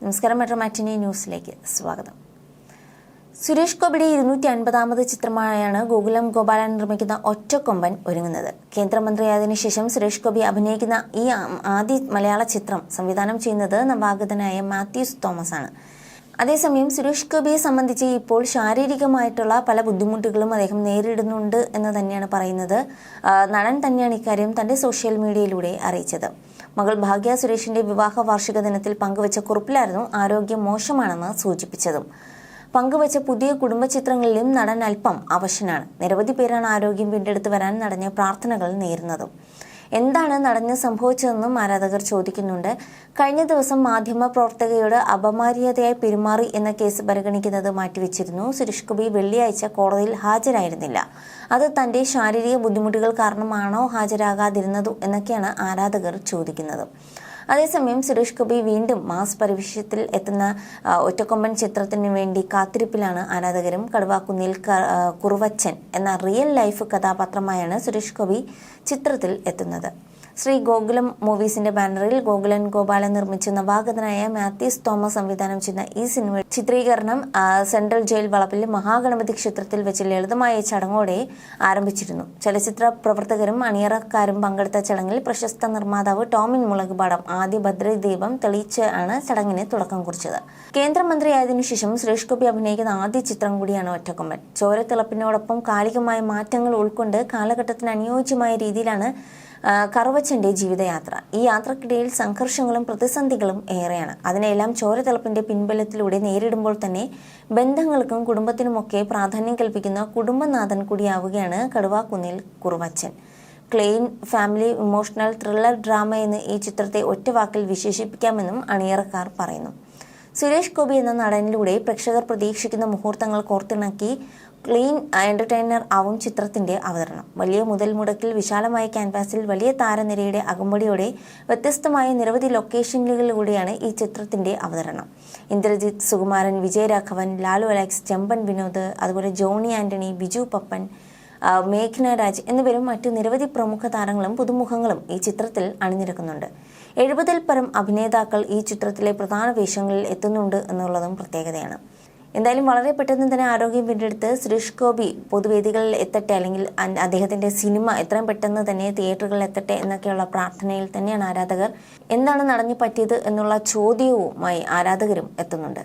നമസ്കാരം, മെട്രോ മാറ്റിനി ന്യൂസിലേക്ക് സ്വാഗതം. സുരേഷ് ഗോപിയുടെ 250ാമത് ചിത്രമായാണ് ഗോകുലം ഗോപാലൻ നിർമ്മിക്കുന്ന ഒറ്റക്കൊമ്പൻ ഒരുങ്ങുന്നത്. കേന്ദ്രമന്ത്രിയായതിനു ശേഷം സുരേഷ് ഗോപി അഭിനയിക്കുന്ന ഈ ആദ്യ മലയാള ചിത്രം സംവിധാനം ചെയ്യുന്നത് നവാഗതനായ മാത്യൂസ് തോമസ് ആണ്. അതേസമയം സുരേഷ് ഗോപിയെ സംബന്ധിച്ച് ഇപ്പോൾ ശാരീരികമായിട്ടുള്ള പല ബുദ്ധിമുട്ടുകളും അദ്ദേഹം നേരിടുന്നുണ്ട് എന്ന് തന്നെയാണ് പറയുന്നത്. നടൻ തന്നെയാണ് ഇക്കാര്യം തന്റെ സോഷ്യൽ മീഡിയയിലൂടെ അറിയിച്ചത്. മകൾ ഭാഗ്യ സുരേഷിന്റെ വിവാഹ വാർഷിക ദിനത്തിൽ പങ്കുവച്ച കുറിപ്പിലായിരുന്നു ആരോഗ്യം മോശമാണെന്ന് സൂചിപ്പിച്ചതും. പങ്കുവച്ച പുതിയ കുടുംബ ചിത്രങ്ങളിലും നടൻ അല്പം അവശനാണ്. നിരവധി പേരാണ് ആരോഗ്യം വീണ്ടെടുത്ത് വരാൻ നടന്ന പ്രാർത്ഥനകൾ നേരുന്നതും. എന്താണ് നടന്ന് സംഭവിച്ചതെന്നും ആരാധകർ ചോദിക്കുന്നുണ്ട്. കഴിഞ്ഞ ദിവസം മാധ്യമ പ്രവർത്തകയോട് അപമര്യാദയായി പെരുമാറി എന്ന കേസ് പരിഗണിക്കുന്നത് മാറ്റിവെച്ചിരുന്നു. സുരേഷ് ഗോപി വെള്ളിയാഴ്ച കോടതിയിൽ ഹാജരായിരുന്നില്ല. അത് തന്റെ ശാരീരിക ബുദ്ധിമുട്ടുകൾ കാരണമാണോ ഹാജരാകാതിരുന്നതു എന്നൊക്കെയാണ് ആരാധകർ ചോദിക്കുന്നത്. അതേസമയം സുരേഷ് ഗോപി വീണ്ടും മാസ് പരിവേഷത്തിൽ എത്തുന്ന ഒറ്റക്കൊമ്പൻ ചിത്രത്തിന് വേണ്ടി കാത്തിരിപ്പിലാണ് ആരാധകരും. കടുവാക്കുന്നിൽ കുറുവച്ചൻ എന്ന റിയൽ ലൈഫ് കഥാപാത്രമായാണ് സുരേഷ് ഗോപി ചിത്രത്തിൽ എത്തുന്നത്. ശ്രീ ഗോകുലം മൂവീസിന്റെ ബാനറിൽ ഗോകുലൻ ഗോപാലൻ നിർമ്മിച്ച നവാഗതനായ മാത്യൂസ് തോമസ് സംവിധാനം ചെയ്യുന്ന ഈ സിനിമ ചിത്രീകരണം സെൻട്രൽ ജയിൽ വളപ്പിൽ മഹാഗണപതി ക്ഷേത്രത്തിൽ വെച്ച് ലളിതമായ ചടങ്ങോടെ ആരംഭിച്ചിരുന്നു. ചലച്ചിത്ര പ്രവർത്തകരും അണിയറക്കാരും പങ്കെടുത്ത ചടങ്ങിൽ പ്രശസ്ത നിർമ്മാതാവ് ടോമിൻ മുളകുപാടം ആദ്യ ഭദ്രദീപം തെളിയിച്ച് ആണ് ചടങ്ങിന് തുടക്കം കുറിച്ചത്. കേന്ദ്രമന്ത്രിയായതിനു ശേഷം സുരേഷ് ഗോപി അഭിനയിക്കുന്ന ആദ്യ ചിത്രം കൂടിയാണ് ഒറ്റക്കൊമ്പൻ. ചോരത്തിളപ്പിനോടൊപ്പം കാലികമായ മാറ്റങ്ങൾ ഉൾക്കൊണ്ട് കാലഘട്ടത്തിന് അനുയോജ്യമായ രീതിയിലാണ് കറുവച്ചന്റെ ജീവിതയാത്ര. ഈ യാത്രക്കിടയിൽ സംഘർഷങ്ങളും പ്രതിസന്ധികളും ഏറെയാണ്. അതിനെല്ലാം ചോരത്തിളപ്പിന്റെ പിൻബലത്തിലൂടെ നേരിടുമ്പോൾ തന്നെ ബന്ധങ്ങൾക്കും കുടുംബത്തിനുമൊക്കെ പ്രാധാന്യം കൽപ്പിക്കുന്ന കുടുംബനാഥൻ കൂടിയാവുകയാണ് കടുവാക്കുന്നിൽ Kuruvachan. Clean family emotional thriller drama എന്ന് ഈ ചിത്രത്തെ ഒറ്റവാക്കിൽ വിശേഷിപ്പിക്കാമെന്നും അണിയറക്കാർ പറയുന്നു. സുരേഷ് ഗോപി എന്ന നടനിലൂടെ പ്രേക്ഷകർ പ്രതീക്ഷിക്കുന്ന മുഹൂർത്തങ്ങൾ കോർത്തിണക്കി ക്ലീൻ എന്റർടൈനർ ആവും ചിത്രത്തിന്റെ അവതരണം. വലിയ മുതൽ മുടക്കിൽ വിശാലമായ ക്യാൻവാസിൽ വലിയ താരനിരയുടെ അകമ്പടിയോടെ വ്യത്യസ്തമായ നിരവധി ലൊക്കേഷനുകളിലൂടെയാണ് ഈ ചിത്രത്തിന്റെ അവതരണം. ഇന്ദ്രജിത്ത്, സുകുമാരൻ, വിജയരാഘവൻ, ലാലു അലക്സ്, ചെമ്പൻ വിനോദ്, അതുപോലെ ജോണി ആന്റണി, ബിജു പപ്പൻ, മേഘ്ന രാജ് എന്നിവരും മറ്റു നിരവധി പ്രമുഖ താരങ്ങളും പുതുമുഖങ്ങളും ഈ ചിത്രത്തിൽ അണിനിരക്കുന്നുണ്ട്. 70ൽ പരം അഭിനേതാക്കൾ ഈ ചിത്രത്തിലെ പ്രധാന വേഷങ്ങളിൽ എത്തുന്നുണ്ട് എന്നുള്ളതും പ്രത്യേകതയാണ്. എന്തായാലും വളരെ പെട്ടെന്ന് തന്നെ ആരോഗ്യം വീണ്ടെടുത്ത് സുരേഷ് ഗോപി പൊതുവേദികളിൽ എത്തട്ടെ, അല്ലെങ്കിൽ അദ്ദേഹത്തിന്റെ സിനിമ എത്രയും പെട്ടെന്ന് തന്നെ തിയേറ്ററുകളിൽ എത്തട്ടെ എന്നൊക്കെയുള്ള പ്രാർത്ഥനയിൽ തന്നെയാണ് ആരാധകർ. എന്താണ് നടന്നു പറ്റിയത് എന്നുള്ള ചോദ്യവുമായി ആരാധകരും എത്തുന്നുണ്ട്.